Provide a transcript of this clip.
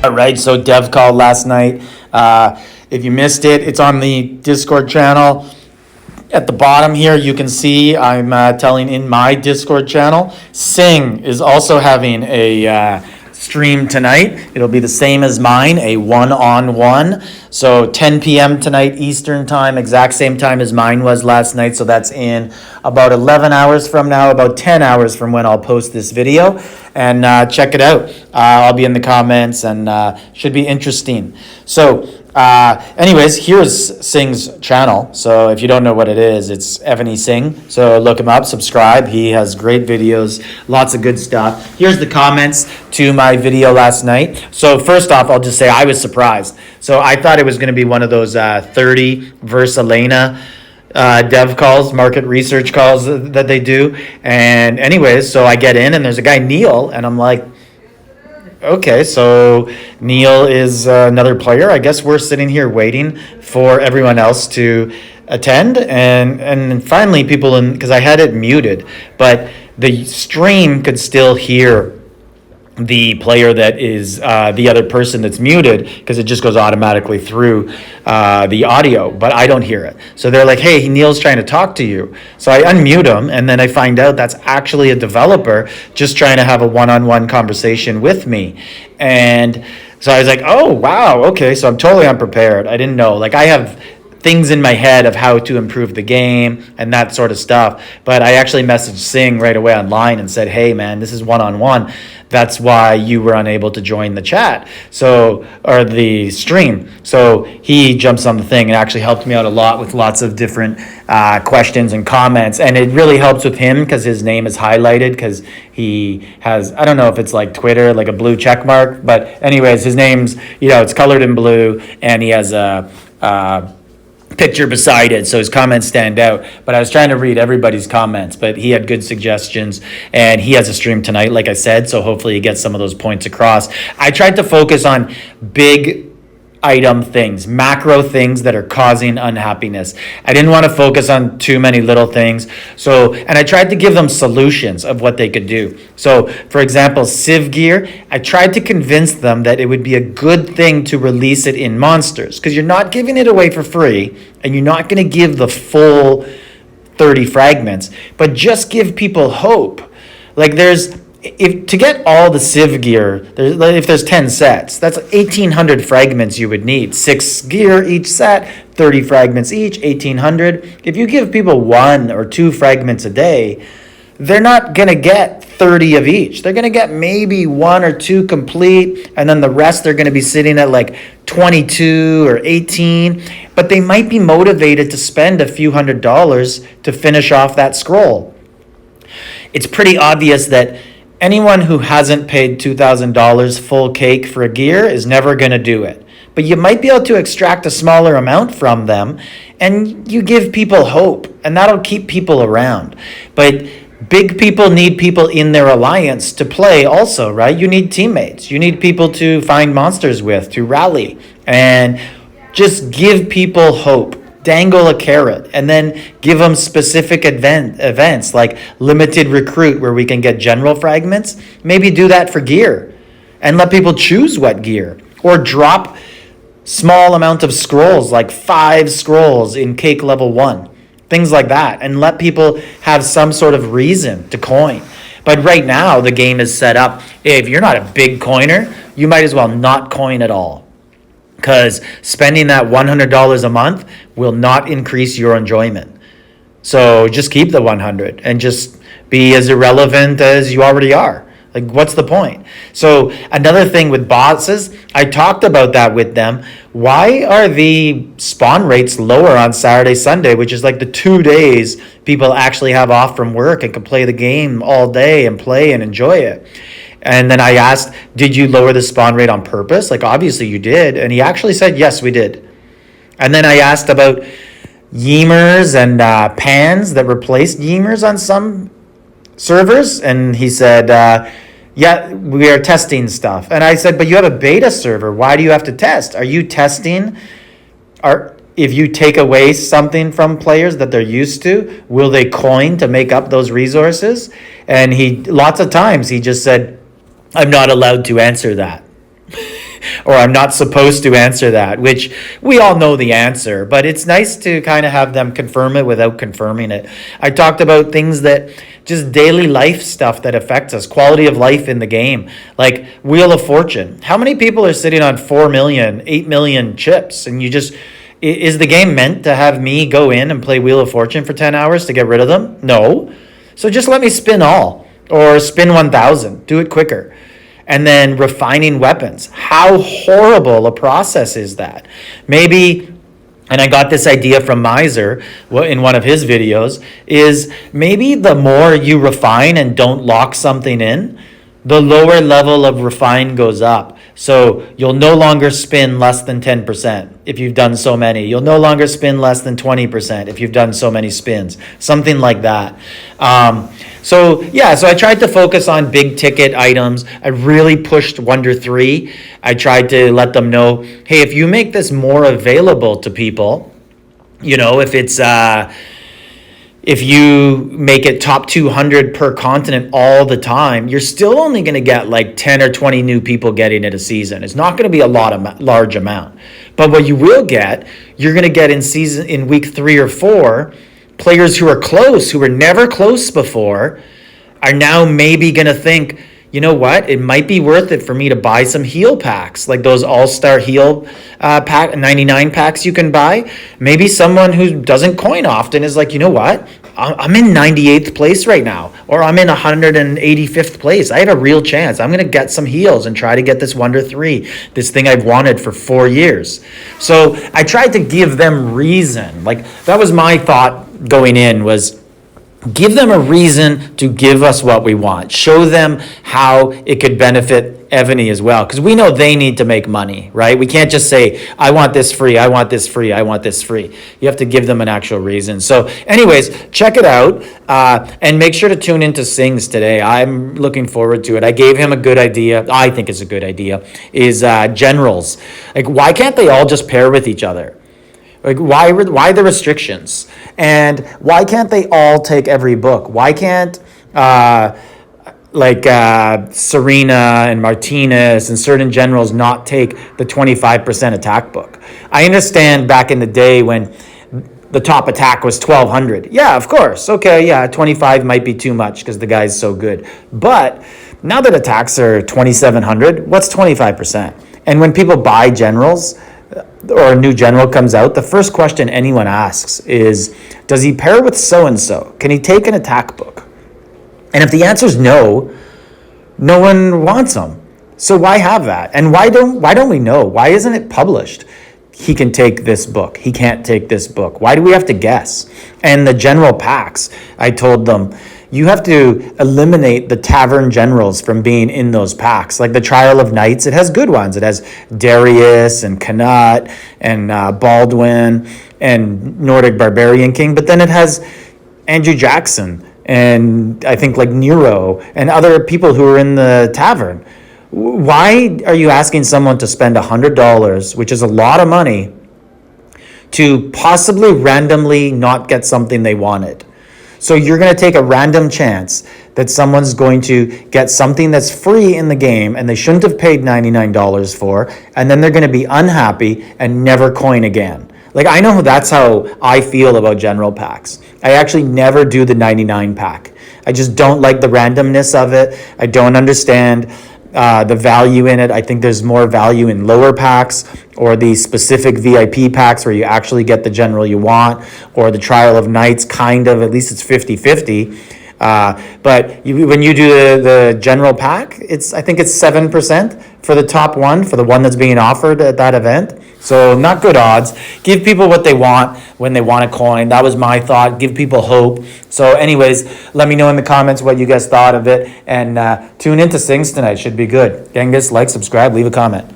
All right, so dev call last night. If you missed it, it's on the Discord channel. At the bottom here, you can see I'm telling in my Discord channel. Singh is also having a stream tonight. It'll be the same as mine, a one-on-one. So 10 p.m. tonight Eastern time, exact same time as mine was last night. So that's in about 11 hours from now, about 10 hours from when I'll post this video. And check it out. I'll be in the comments and should be interesting. So anyways, here's Singh's channel. So if you don't know what it is, it's Evony Singh. So look him up, subscribe. He has great videos, lots of good stuff. Here's the comments to my video last night. So first off, I'll just say I was surprised. So I thought it was going to be one of those 30 versus Elena dev calls, market research calls that they do. And anyways, so I get in and there's a guy, Neil, and I'm like, okay, so Neil is another player. I guess we're sitting here waiting for everyone else to attend. And finally people, because I had it muted, but the stream could still hear the player that is the other person that's muted, because it just goes automatically through the audio, but I don't hear it. So they're like, hey, Neil's trying to talk to you. So I unmute him, and then I find out that's actually a developer just trying to have a one-on-one conversation with me. And so I was like, oh, wow, okay, so I'm totally unprepared. I didn't know. Like, I have things in my head of how to improve the game and that sort of stuff. But I actually messaged Singh right away online and said, hey, man, this is one-on-one. That's why you were unable to join the chat, or the stream. So he jumps on the thing and actually helped me out a lot with lots of different questions and comments. And it really helps with him because his name is highlighted, because he has, I don't know if it's like Twitter, like a blue check mark. But anyways, his name's, it's colored in blue, and he has a picture beside it, so his comments stand out. But I was trying to read everybody's comments, but he had good suggestions, and he has a stream tonight, like I said, so hopefully he gets some of those points across. I tried to focus on big item things, macro things that are causing unhappiness. I didn't want to focus on too many little things. And I tried to give them solutions of what they could do. So for example, Civ gear, I tried to convince them that it would be a good thing to release it in monsters, because you're not giving it away for free, and you're not going to give the full 30 fragments, but just give people hope. Like if to get all the Civ gear, if there's 10 sets, that's 1,800 fragments you would need. 6 gear each set, 30 fragments each, 1,800. If you give people 1 or 2 fragments a day, they're not going to get 30 of each. They're going to get maybe 1 or 2 complete, and then the rest they're going to be sitting at like 22 or 18. But they might be motivated to spend a few $100s to finish off that scroll. It's pretty obvious that anyone who hasn't paid $2,000 full cake for a gear is never going to do it. But you might be able to extract a smaller amount from them, and you give people hope, and that'll keep people around. But big people need people in their alliance to play also, right? You need teammates. You need people to find monsters with, to rally. And just give people hope. Dangle a carrot, and then give them specific events like limited recruit, where we can get general fragments. Maybe do that for gear and let people choose what gear, or drop small amount of scrolls, like 5 scrolls in cake level 1, things like that, and let people have some sort of reason to coin. But right now the game is set up, if you're not a big coiner, you might as well not coin at all, because spending that $100 a month will not increase your enjoyment. So just keep the 100 and just be as irrelevant as you already are. Like, what's the point? So another thing with bosses, I talked about that with them. Why are the spawn rates lower on Saturday, Sunday, which is like the 2 days people actually have off from work and can play the game all day and play and enjoy it? And then I asked, did you lower the spawn rate on purpose? Like, obviously you did. And he actually said, yes, we did. And then I asked about Ymers and pans that replaced Ymers on some servers. And he said, yeah, we are testing stuff. And I said, but you have a beta server. Why do you have to test? Are you testing? If you take away something from players that they're used to, will they coin to make up those resources? And lots of times he just said, I'm not allowed to answer that. or I'm not supposed to answer that, which we all know the answer, but it's nice to kind of have them confirm it without confirming it. I talked about things that just daily life stuff that affects us, quality of life in the game, like Wheel of Fortune. How many people are sitting on 4 million, 8 million chips? And is the game meant to have me go in and play Wheel of Fortune for 10 hours to get rid of them? No. So just let me spin all, or spin 1,000, do it quicker. And then refining weapons. How horrible a process is that? Maybe, and I got this idea from Miser in one of his videos, is maybe the more you refine and don't lock something in, the lower level of refine goes up. So you'll no longer spin less than 10% if you've done so many. You'll no longer spin less than 20% if you've done so many spins. Something like that. So I tried to focus on big ticket items. I really pushed Wonder 3. I tried to let them know, hey, if you make this more available to people, if you make it top 200 per continent all the time, you're still only going to get like 10 or 20 new people getting it a season. It's not going to be a large amount. But what you will get, you're going to get in week 3 or 4, players who are close, who were never close before, are now maybe going to think, you know what, it might be worth it for me to buy some heal packs, like those all-star heal pack 99 packs you can buy. Maybe someone who doesn't coin often is like, you know what, I'm in 98th place right now, or I'm in 185th place. I have a real chance. I'm going to get some heals and try to get this Wonder 3, this thing I've wanted for 4 years. So I tried to give them reason. Like, that was my thought going in, was give them a reason to give us what we want. Show them how it could benefit Evony as well, because we know they need to make money, right? We can't just say, I want this free, I want this free, I want this free. You have to give them an actual reason. So anyways, check it out, and make sure to tune into Singh's today. I'm looking forward to it. I gave him a good idea. I think it's a good idea, is generals. Like, why can't they all just pair with each other? Like, why the restrictions? And why can't they all take every book? Why can't Serena and Martinez and certain generals not take the 25% attack book? I understand back in the day when the top attack was 1,200. Yeah, of course. Okay, yeah, 25 might be too much because the guy's so good. But now that attacks are 2,700, what's 25%? And when people buy generals, or a new general comes out, the first question anyone asks is, does he pair with so-and-so? Can he take an attack book? And if the answer is no, no one wants him. So why have that? And why don't we know? Why isn't it published? He can take this book. He can't take this book. Why do we have to guess? And the general packs, I told them, you have to eliminate the tavern generals from being in those packs. Like the Trial of Knights, it has good ones. It has Darius and Canut and Baldwin and Nordic Barbarian King. But then it has Andrew Jackson and I think like Nero and other people who are in the tavern. Why are you asking someone to spend $100, which is a lot of money, to possibly randomly not get something they wanted? So you're going to take a random chance that someone's going to get something that's free in the game and they shouldn't have paid $99 for, and then they're going to be unhappy and never coin again. Like, I know that's how I feel about general packs. I actually never do the 99 pack. I just don't like the randomness of it. I don't understand the value in it. I think there's more value in lower packs or the specific VIP packs where you actually get the general you want, or the Trial of Knights, kind of, at least it's 50-50. But when you do the general pack, I think it's 7% for the top one, for the one that's being offered at that event. So not good odds. Give people what they want when they want a coin. That was my thought. Give people hope. So anyways, let me know in the comments what you guys thought of it. And tune into Singh's tonight. Should be good. Genghis, like, subscribe, leave a comment.